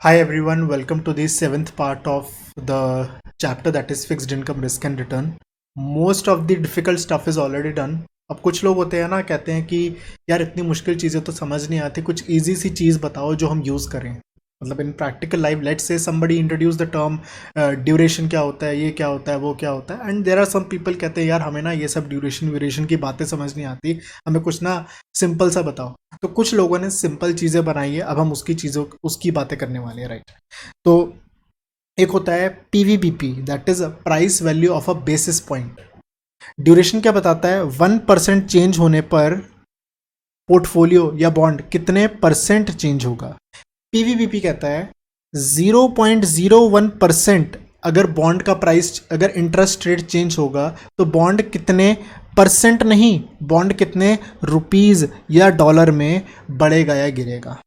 Hi everyone, welcome to the seventh part of the chapter that is fixed income risk and return. Most of the difficult stuff is already done. अब कुछ लोग होते हैं ना, कहते हैं कि यार इतनी मुश्किल चीज़ें तो समझ नहीं आती, कुछ इजी सी चीज़ बताओ जो हम यूज़ करें. मतलब इन practical life let's say somebody introduce the term duration क्या होता है, ये क्या होता है, वो क्या होता है, and there are some people कहते हैं यार हमें ना ये सब ड्यूरेशन की बातें समझ नहीं आती, हमें कुछ ना सिंपल सा बताओ. तो कुछ लोगों ने सिंपल चीज़ें बनाई है, अब हम उसकी बातें करने वाले हैं, राइट. तो एक होता है PVBP, that is price value of a basis point. Duration क्या बताता है, 1% चेंज होने पर पोर्टफोलियो या बॉन्ड कितने परसेंट चेंज होगा. पीवीबीपी कहता है 0.01% अगर बॉन्ड का प्राइस, अगर इंटरेस्ट रेट चेंज होगा तो बॉन्ड कितने परसेंट नहीं, बॉन्ड कितने रुपीज या डॉलर में बढ़ेगा या गिरेगा.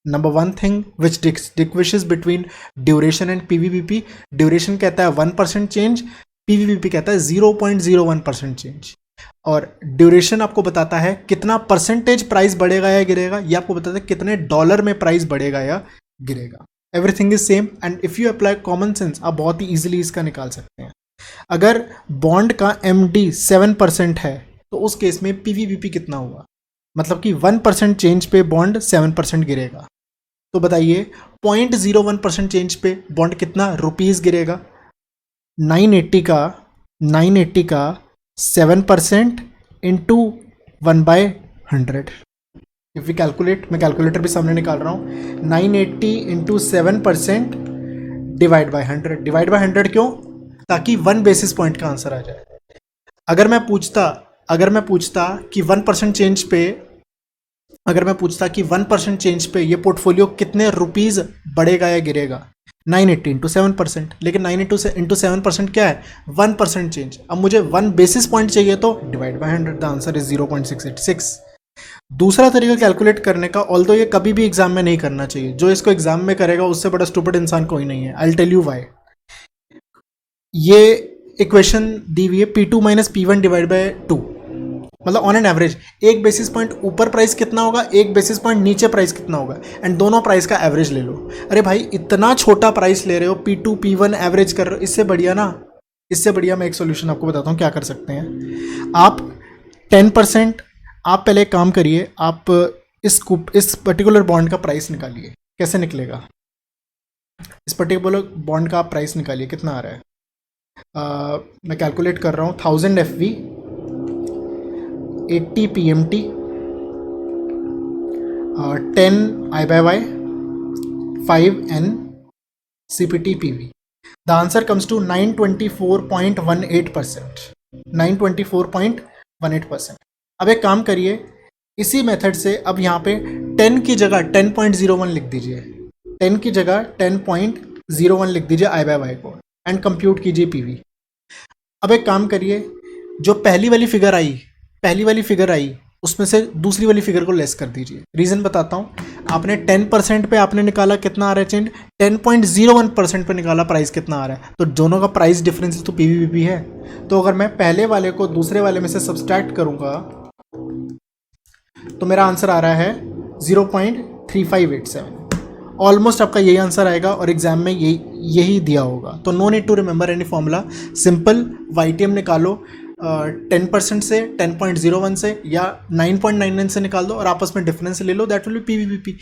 Number one thing which distinguishes between duration and PVBP, duration कहता है 1% चेंज, पीवीबीपी कहता है 0.01% चेंज. और ड्यूरेशन आपको बताता है कितना परसेंटेज प्राइस बढ़ेगा या गिरेगा, ये आपको बताता है कितने डॉलर में प्राइस बढ़ेगा या गिरेगा. Everything is same and if you apply common sense आप बहुत ही इजीली इसका निकाल सकते हैं. अगर बॉन्ड का एमडी 7% है तो उस केस में पीवीबीपी कितना हुआ, मतलब कि 1% चेंज पे बॉन्ड 7% गिरेगा. तो बताइए 0.01% चेंज पे बॉन्ड कितना रुपीस गिरेगा. 980 का 7% इंटू 1/100. इफ वी कैलकुलेट, मैं कैलकुलेटर भी सामने निकाल रहा हूँ, 980 into 7% divide by 100. Divide by 100 क्यों, ताकि 1 बेसिस पॉइंट का आंसर आ जाए. अगर मैं पूछता कि 1% चेंज पे, अगर मैं पूछता कि 1% चेंज पे ये पोर्टफोलियो कितने रुपीस बढ़ेगा या गिरेगा, 980 इंटू 7%, लेकिन 980 इंटू 7% क्या है, 1% चेंज. अब मुझे 1 बेसिस पॉइंट चाहिए तो divide by 100, the answer is 0.686. दूसरा तरीका कैलकुलेट करने का, ऑल्दो ये कभी भी एग्जाम में नहीं करना चाहिए, जो इसको एग्जाम में करेगा उससे बड़ा स्टूपिड इंसान कोई नहीं है. I will tell you why. ये इक्वेशन दी हुई है P2 minus P1 divide by 2, मतलब ऑन एन एवरेज एक बेसिस पॉइंट ऊपर प्राइस कितना होगा, एक बेसिस पॉइंट नीचे प्राइस कितना होगा, एंड दोनों प्राइस का एवरेज ले लो. अरे भाई इतना छोटा प्राइस ले रहे हो, P2 P1 एवरेज कर रहे हो, इससे बढ़िया मैं एक सोल्यूशन आपको बताता हूँ क्या कर सकते हैं. आप 10%, आप पहले एक काम करिए, आप इस पर्टिकुलर बॉन्ड का प्राइस निकालिए. कैसे निकलेगा, इस पर्टिकुलर बॉन्ड का आप प्राइस निकालिए, कितना आ रहा है. मैं कैलकुलेट कर रहा हूँ, 1000 FV, 80 PMT, 10 I/Y, 5 N CPT PV. The answer comes to 924.18%. 924.18%. अब एक काम करिए, इसी मेथड से अब यहाँ पे 10 की जगह 10.01 लिख दीजिए, 10 की जगह 10.01 लिख दीजिए I/Y को, एंड कंप्यूट कीजिए PV. अब एक काम करिए, जो पहली वाली फिगर आई उसमें से दूसरी वाली फिगर को लेस कर दीजिए. रीज़न बताता हूँ. आपने 10% पे आपने निकाला, कितना आ रहा है चेंज, 10.01% पे निकाला, प्राइस कितना आ रहा है, तो दोनों का प्राइस डिफरेंस तो पीवीबीपी है. तो अगर मैं पहले वाले को दूसरे वाले में से सब्सट्रैक्ट करूंगा तो मेरा आंसर आ रहा है 0.3587. ऑलमोस्ट आपका यही आंसर आएगा और एग्जाम में यही दिया होगा. तो no need to remember any formula, simple YTM निकालो, 10% से, 10.01 से या 9.99 से निकाल दो और आपस में डिफरेंस ले लो, दैट विल बी पीवीबीपी.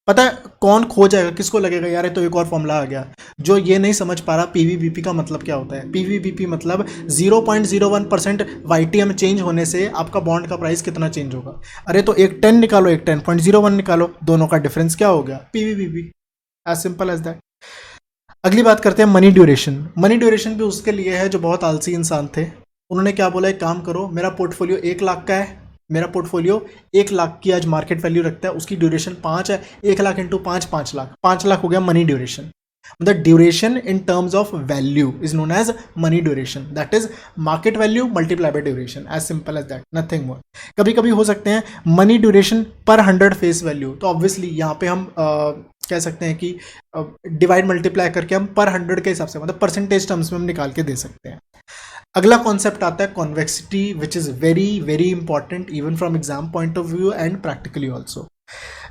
पता है कौन खो जाएगा, किसको लगेगा यार ये तो एक और फॉर्मूला आ गया, जो ये नहीं समझ पा रहा पीवीबीपी का मतलब क्या होता है. पीवीबीपी मतलब 0.01% YTM चेंज होने से आपका बॉन्ड का प्राइस कितना चेंज होगा. अरे तो एक 10 निकालो, एक 10.01 निकालो, दोनों का डिफरेंस क्या हो गया, PVBP. As simple as that. अगली बात करते हैं मनी ड्यूरेशन. मनी ड्यूरेशन भी उसके लिए है जो बहुत आलसी इंसान थे. उन्होंने क्या बोला, एक काम करो, मेरा पोर्टफोलियो 1 लाख का है, मेरा पोर्टफोलियो 1 लाख की आज मार्केट वैल्यू रखता है, उसकी ड्यूरेशन 5 है, 1 लाख इंटू 5 लाख, 5 लाख हो गया मनी ड्यूरेशन. मतलब duration in terms of value is known as money duration, that is market value multiply by duration, as simple as that, nothing more. कभी कभी हो सकते हैं मनी ड्यूरेशन पर 100 फेस वैल्यू, तो ऑब्वियसली यहाँ पे हम कह सकते हैं कि डिवाइड मल्टीप्लाई करके हम पर 100 के हिसाब से, मतलब परसेंटेज टर्म्स में हम निकाल के दे सकते हैं. अगला कॉन्सेप्ट आता है convexity, which is very very important even from exam point of view and practically also.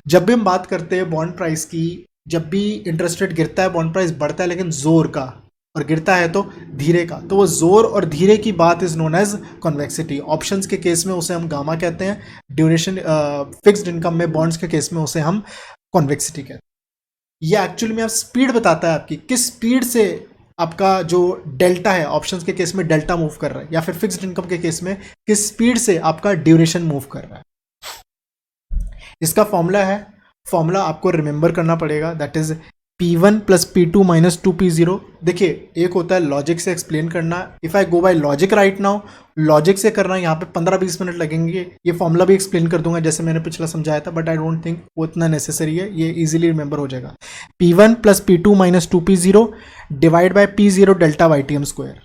जब भी हम बात करते हैं बॉन्ड प्राइस की, जब भी इंटरेस्ट रेट गिरता है बॉन्ड प्राइस बढ़ता है, लेकिन जोर का, और गिरता है तो धीरे का, तो वो जोर और धीरे की बात is known as convexity. Options के केस में उसे हम गामा कहते हैं, ड्यूरेशन फिक्स्ड इनकम में बॉन्ड्स के केस में उसे हम कॉन्वेक्सिटी कहते हैं। ये एक्चुअली में आप स्पीड बताता है आपकी, किस स्पीड से आपका जो डेल्टा है, ऑप्शंस के केस में डेल्टा मूव कर रहा है, या फिर फिक्स्ड इनकम के केस में किस स्पीड से आपका ड्यूरेशन मूव कर रहा है। इसका फॉर्मूला है, फॉर्मूला आपको रिमेंबर करना पड़ेगा, that is P1 plus P2 minus 2P0। देखिए एक होता है लॉजिक से एक्सप्लेन करना, if I go by logic right now, logic से करना यहाँ पे 15-20 मिनट लगेंगे। ये फॉर्मूला भी एक्सप्लेन कर दूंगा जैसे मैंने पिछला समझाया था, बट आई डोंट थिंक वो इतना नेसेसरी है, ये इजीली रिमेंबर हो जाएगा। P1 plus P2 minus 2P0 divide by P0 delta YTM square.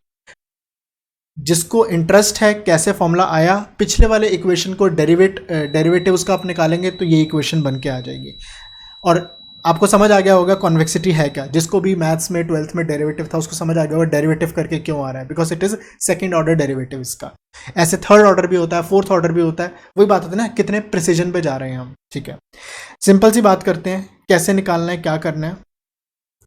जिसको इंटरेस्ट है कैसे फॉर्मूला आया, पिछले वाले इक्वेशन को डेरिवेटिव उसका आप निकालेंगे तो ये इक्वेशन बन के आ जाएगी। और आपको समझ आ गया होगा कॉन्वेक्सिटी है क्या, जिसको भी मैथ्स में 12th में डेरिवेटिव था उसको समझ आ गया होगा डेरिवेटिव करके क्यों आ रहा है, because it is second order derivative इसका। ऐसे थर्ड ऑर्डर भी होता है, फोर्थ ऑर्डर भी होता है, वही बात होती है ना कितने प्रिसीजन पे जा रहे हैं हम। ठीक है, सिंपल सी बात करते हैं कैसे निकालना है, क्या करना है।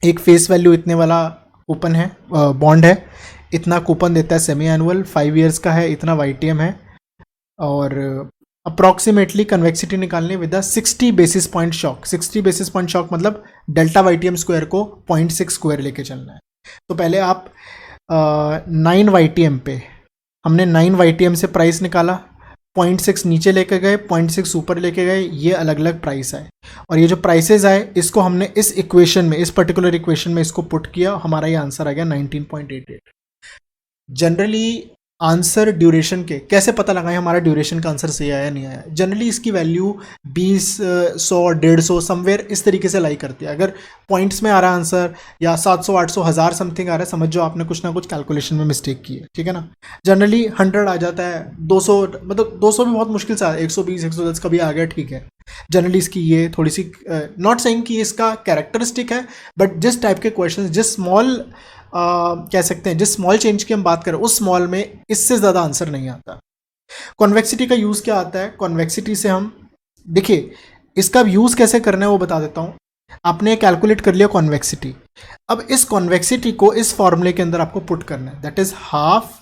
एक फेस वैल्यू इतने वाला कूपन है, बॉन्ड है, इतना कूपन देता है सेमी एनुअल, 5 ईयर्स का है, इतना YTM है, और अप्रॉक्सीमेटली कन्वेक्सिटी निकालनी with 60 basis point shock. 60 basis point shock मतलब डेल्टा YTM स्क्वायर को 0.6 स्क्वायर लेके चलना है। तो पहले आप 9 YTM पे, हमने 9 YTM से प्राइस निकाला, 0.6 नीचे लेके गए, 0.6 ऊपर लेके गए, ये अलग अलग प्राइस आए, और ये जो प्राइसेस आए इसको हमने इस इक्वेशन में, इस पर्टिकुलर इक्वेशन में इसको पुट किया, हमारा ये आंसर आ गया 19.88। जनरली आंसर ड्यूरेशन के कैसे पता लगाएं हमारा ड्यूरेशन का आंसर सही आया नहीं आया, जनरली इसकी वैल्यू 20, 100, 150 समवेयर इस तरीके से लाई करती है। अगर पॉइंट्स में आ रहा है आंसर या 700, 800, 1000 समथिंग आ रहा है, समझ जाओ आपने कुछ ना कुछ कैलकुलेशन में मिस्टेक की है। ठीक है ना, जनरली 100 आ जाता है, 200 मतलब 200 भी बहुत मुश्किल से, 120, 110 कभी आ गया, ठीक है। जनरली इसकी ये थोड़ी सी, नॉट सेइंग कि इसका कैरेक्टरिस्टिक है, बट जिस टाइप के क्वेश्चन, जिस स्मॉल कह सकते हैं, जिस स्मॉल चेंज की हम बात करें उस स्मॉल में इससे ज़्यादा आंसर नहीं आता। कॉन्वेक्सिटी का यूज़ क्या आता है, कॉन्वेक्सिटी से हम, देखिए इसका यूज़ कैसे करना है वो बता देता हूँ। आपने कैलकुलेट कर लिया कॉन्वेक्सिटी, अब इस कॉन्वेक्सिटी को इस फॉर्मूले के अंदर आपको पुट करना है, दैट इज हाफ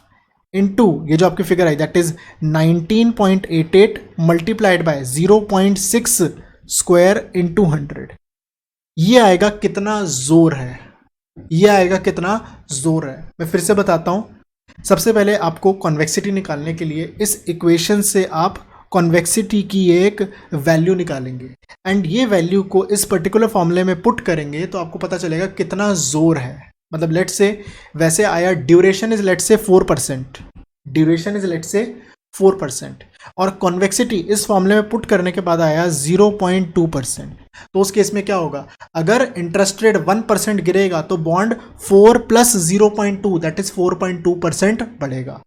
इनटू ये जो आपकी figure I, that is 19.88 multiplied by 0.6 square into 100। ये आएगा कितना जोर है, ये आएगा कितना जोर है। मैं फिर से बताता हूं, सबसे पहले आपको कॉन्वेक्सिटी निकालने के लिए इस इक्वेशन से आप कॉन्वेक्सिटी की एक वैल्यू निकालेंगे, एंड ये वैल्यू को इस पर्टिकुलर फॉर्मूले में पुट करेंगे तो आपको पता चलेगा कितना जोर है। मतलब लेट से, वैसे आया ड्यूरेशन इज लेट से 4%, ड्यूरेशन इज लेट से 4%, और कॉन्वेक्सिटी इस फॉर्मूले में पुट करने के बाद आया 0.2%। तो उस केस में क्या होगा, अगर इंटरेस्ट रेट 1% गिरेगा तो बॉन्ड 4 प्लस 0.2 दैट इज 4.2% बढ़ेगा,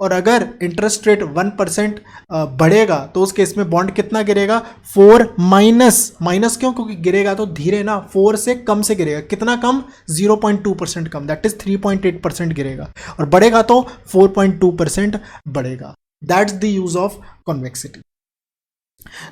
और अगर इंटरेस्ट रेट 1% बढ़ेगा तो उस केस में बॉन्ड कितना गिरेगा, 4 माइनस क्यों, क्योंकि गिरेगा तो धीरे ना, 4 से कम से गिरेगा, कितना कम, 0.2% कम, दैट इज 3.8% गिरेगा, और बढ़ेगा तो 4.2% बढ़ेगा। That's the use of convexity.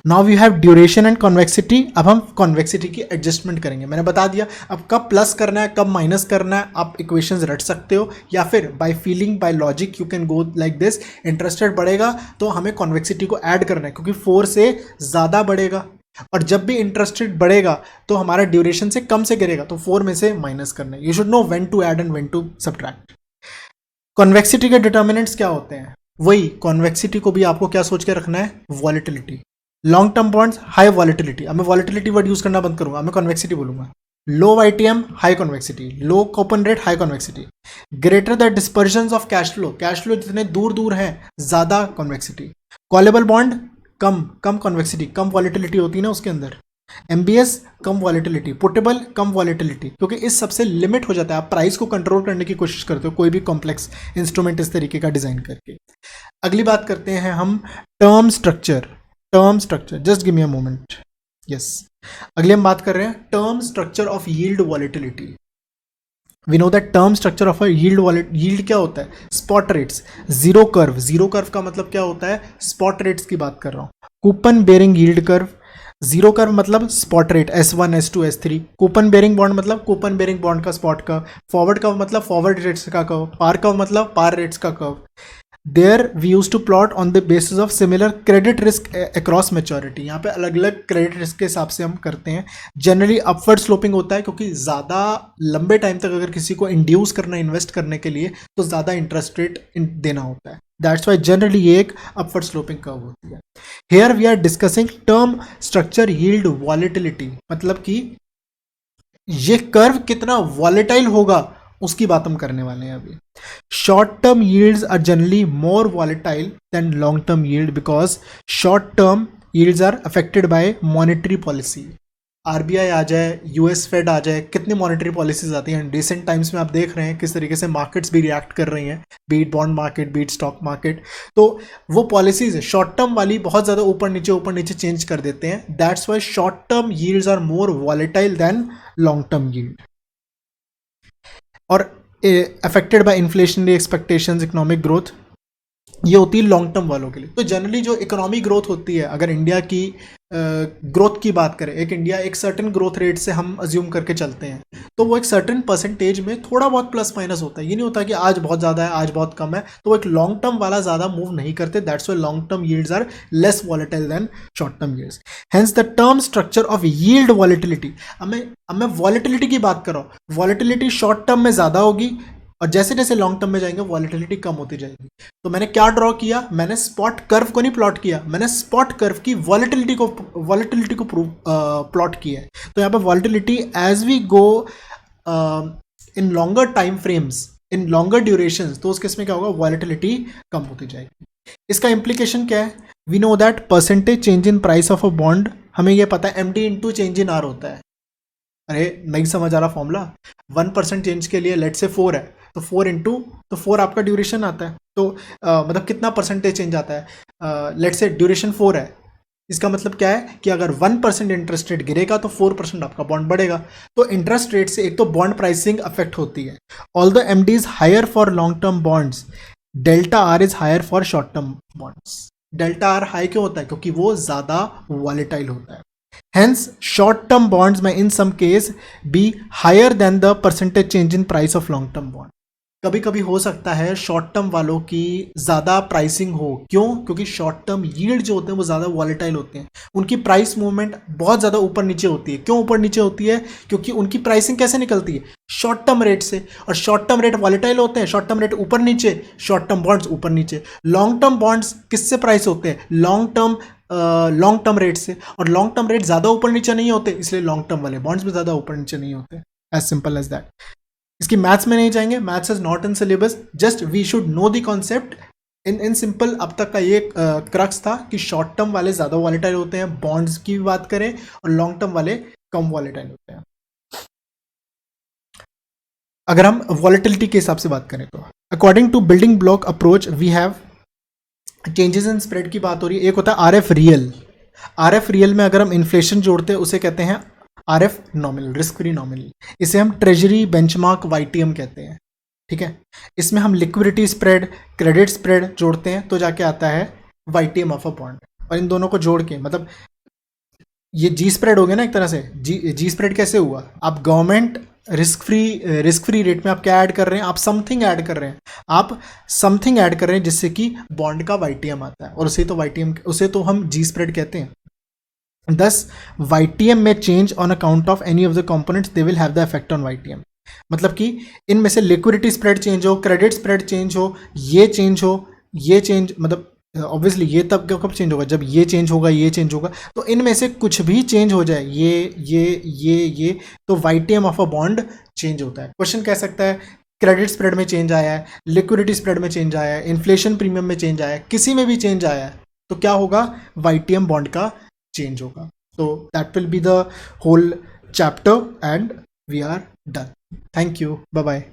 Now we have duration and convexity. अब हम कॉन्वेक्सिटी की एडजस्टमेंट करेंगे, मैंने बता दिया अब कब प्लस करना है कब माइनस करना है, आप इक्वेशंस रट सकते हो, या फिर by feeling, by logic you can go like this. Interest rate बढ़ेगा तो हमें कॉन्वेक्सिटी को ऐड करना है, क्योंकि 4 से ज़्यादा बढ़ेगा, और जब भी इंटरेस्ट रेट बढ़ेगा तो हमारा ड्यूरेशन से कम से गिरेगा, तो 4 में से माइनस करना है। You should know when to add and when to subtract. Convexity के डिटर्मिनेंट्स क्या होते हैं, वही कॉन्वेक्सिटी को भी आपको क्या सोच के रखना है, volatility. Long term bonds high volatility, अब मैं वॉलेटिलिटी वर्ड यूज करना बंद करूंगा, मैं कॉन्वेक्सिटी बोलूंगा। लो YTM high convexity, low coupon rate high convexity. Greater the dispersion of cash flow, cash flow जितने दूर दूर है ज्यादा कॉन्वेक्सिटी। कॉलेबल बॉन्ड कम कॉन्वेक्सिटी, कम वॉलेटिलिटी होती है ना उसके अंदर। MBS कम वॉलेटिलिटी, पुटेबल कम वॉलेटिलिटी, क्योंकि इस सबसे लिमिट हो जाता है, आप प्राइस को कंट्रोल करने की कोशिश करते हो कोई भी कॉम्प्लेक्स इंस्ट्रूमेंट इस तरीके का डिजाइन करके। अगली बात करते हैं हम term structure. Just give me a moment, yes. अगले हम बात कर रहे हैं term structure of yield volatility. We know that term structure of a yield क्या होता है, स्पॉट रेट्स, जीरो कर्व का मतलब क्या होता है, स्पॉट रेट्स की बात कर रहा हूं। Coupon bearing yield curve, zero curve मतलब spot rate S1 S2 S3, coupon bearing bond मतलब कूपन बेरिंग बॉन्ड का स्पॉट कर्व, फॉरवर्ड कर्व मतलब फॉरवर्ड रेट्स का कर्व, पार कर्व मतलब पार रेट्स का curve. There we use to plot on the basis of similar credit risk across maturity. यहाँ पे अलग अलग क्रेडिट रिस्क के हिसाब से हम करते हैं. जनरली अपवर्ड स्लोपिंग होता है क्योंकि ज़्यादा लंबे टाइम तक अगर किसी को इंड्यूस करना है इन्वेस्ट करने के लिए तो ज़्यादा इंटरेस्ट रेट देना होता है. दैट्स वाई जनरली ये एक अपवर्ड स्लोपिंग कर्व होती है. Here we are discussing term structure yield volatility, मतलब कि ये कर्व कितना वॉलेटाइल होगा उसकी बात हम करने वाले हैं अभी. Short term yields are generally more volatile than long term yield because short term yields are affected by monetary policy. RBI आ जाए, यूएस फेड आ जाए, कितनी मॉनेटरी पॉलिसीज आती हैं. रिसेंट टाइम्स में आप देख रहे हैं किस तरीके से मार्केट्स भी रिएक्ट कर रही हैं, beat bond market, beat stock market. तो वो पॉलिसीज शॉर्ट टर्म वाली बहुत ज़्यादा ऊपर नीचे चेंज कर देते हैं. That's why short term yields are more volatile than long term yield. और affected by inflationary expectations, economic growth, ये होती है लॉन्ग टर्म वालों के लिए. तो जनरली जो इकोनॉमी ग्रोथ होती है, अगर इंडिया की ग्रोथ की बात करें, इंडिया एक सर्टेन ग्रोथ रेट से हम अज्यूम करके चलते हैं, तो वो एक सर्टेन परसेंटेज में थोड़ा बहुत प्लस माइनस होता है. ये नहीं होता कि आज बहुत ज़्यादा है आज बहुत कम है. तो वो एक लॉन्ग टर्म वाला ज़्यादा मूव नहीं करते. That's why long term yields are less volatile than short term yields. Hence the term structure of yield volatility. अब मैं वॉलेटिलिटी की बात कर रहा हूँ. वॉलेटिलिटी शॉर्ट टर्म में ज़्यादा होगी और जैसे जैसे लॉन्ग टर्म में जाएंगे वॉलेटिलिटी कम होती जाएगी. तो मैंने क्या ड्रॉ किया, मैंने स्पॉट कर्व को नहीं प्लॉट किया, मैंने स्पॉट कर्व की वॉलेटिलिटी को प्लॉट किया है. तो यहाँ पे volatility as we go in longer time frames, in longer durations, तो उस केस में क्या होगा, वॉलेटिलिटी कम होती जाएगी. इसका इंप्लीकेशन क्या है, we know that percentage change in price of a bond, हमें यह पता है MD into change in R होता है. अरे नहीं समझ आ रहा फॉर्मूला, 1% चेंज के लिए लेट से 4 है, तो 4 इंटू, तो 4 आपका ड्यूरेशन आता है. तो मतलब कितना परसेंटेज चेंज आता है, लेट से ड्यूरेशन 4 है. इसका मतलब क्या है कि अगर 1% इंटरेस्ट रेट गिरेगा तो 4% आपका बॉन्ड बढ़ेगा. तो इंटरेस्ट रेट से एक तो बॉन्ड प्राइसिंग अफेक्ट होती है. All the MD is higher for long term bonds, delta R is higher for short term bonds. Delta R high क्यों होता है, क्योंकि वो ज़्यादा वॉलेटाइल होता है. Hence, short-term bonds may in some case be higher than the percentage change in price of long-term bond. कभी कभी हो सकता है शॉर्ट टर्म वालों की ज़्यादा प्राइसिंग हो. क्यों, क्योंकि शॉर्ट टर्म यील्ड जो होते हैं वो ज़्यादा वॉलेटाइल होते हैं. उनकी प्राइस मूवमेंट बहुत ज़्यादा ऊपर नीचे होती है. क्यों ऊपर नीचे होती है, क्योंकि उनकी प्राइसिंग कैसे निकलती है, शॉर्ट टर्म रेट से. और शॉर्ट टर्म रेट वॉलेटाइल होते हैं, शॉर्ट टर्म रेट ऊपर नीचे, शॉर्ट टर्म बॉन्ड्स ऊपर नीचे. लॉन्ग टर्म बॉन्ड्स किससे प्राइस होते हैं, लॉन्ग टर्म रेट से. और लॉन्ग टर्म रेट ज़्यादा ऊपर नीचे नहीं होते, इसलिए लॉन्ग टर्म वाले बॉन्ड्स भी ज़्यादा ऊपर नीचे नहीं होते. As simple as that. इसकी मैथ्स में नहीं जाएंगे, maths is not in syllabus, just we should know the concept. In simple अब तक का ये क्रक्स था कि शॉर्ट टर्म वाले ज़्यादा वॉलेटाइल होते हैं, बॉन्ड्स की बात करें, और लॉन्ग टर्म वाले कम वॉलेटाइल होते हैं. अगर हम वॉलेटिलिटी के हिसाब से बात करें तो according to building block approach we have changes in spread की बात हो रही है. एक होता है RF रियल. RF रियल में अगर हम इन्फ्लेशन जोड़ते हैं उसे कहते हैं RF nominal, risk free nominal. इसे हम ट्रेजरी बेंचमार्क YTM कहते हैं. ठीक है, इसमें हम लिक्विडिटी स्प्रेड, क्रेडिट स्प्रेड जोड़ते हैं तो जाके आता है YTM ऑफ अ बॉन्ड. और इन दोनों को जोड़ के मतलब ये जी स्प्रेड हो गया ना एक तरह से. जी स्प्रेड कैसे हुआ, आप गवर्नमेंट रिस्क फ्री रेट में आप क्या ऐड कर रहे हैं, आप समथिंग ऐड कर रहे हैं, आप समथिंग ऐड कर रहे हैं जिससे कि बॉन्ड का YTM आता है, और उसे तो हम जी स्प्रेड कहते हैं. Thus, YTM may change on account of any of the components, they will have the effect on YTM. मतलब कि इनमें से लिक्विडिटी स्प्रेड चेंज हो, क्रेडिट स्प्रेड चेंज हो, ये चेंज मतलब ऑब्वियसली ये तब कब चेंज होगा, जब ये चेंज होगा, ये चेंज होगा. तो इनमें से कुछ भी चेंज हो जाए, ये तो YTM of a bond change होता है. क्वेश्चन कह सकता है क्रेडिट स्प्रेड में चेंज आया है, लिक्विडिटी स्प्रेड में चेंज आया है, इन्फ्लेशन प्रीमियम में चेंज आया है, किसी में भी चेंज आया है तो क्या होगा, YTM बॉन्ड का चेंज होगा. तो that will be the whole chapter and we are done. Thank you, bye bye.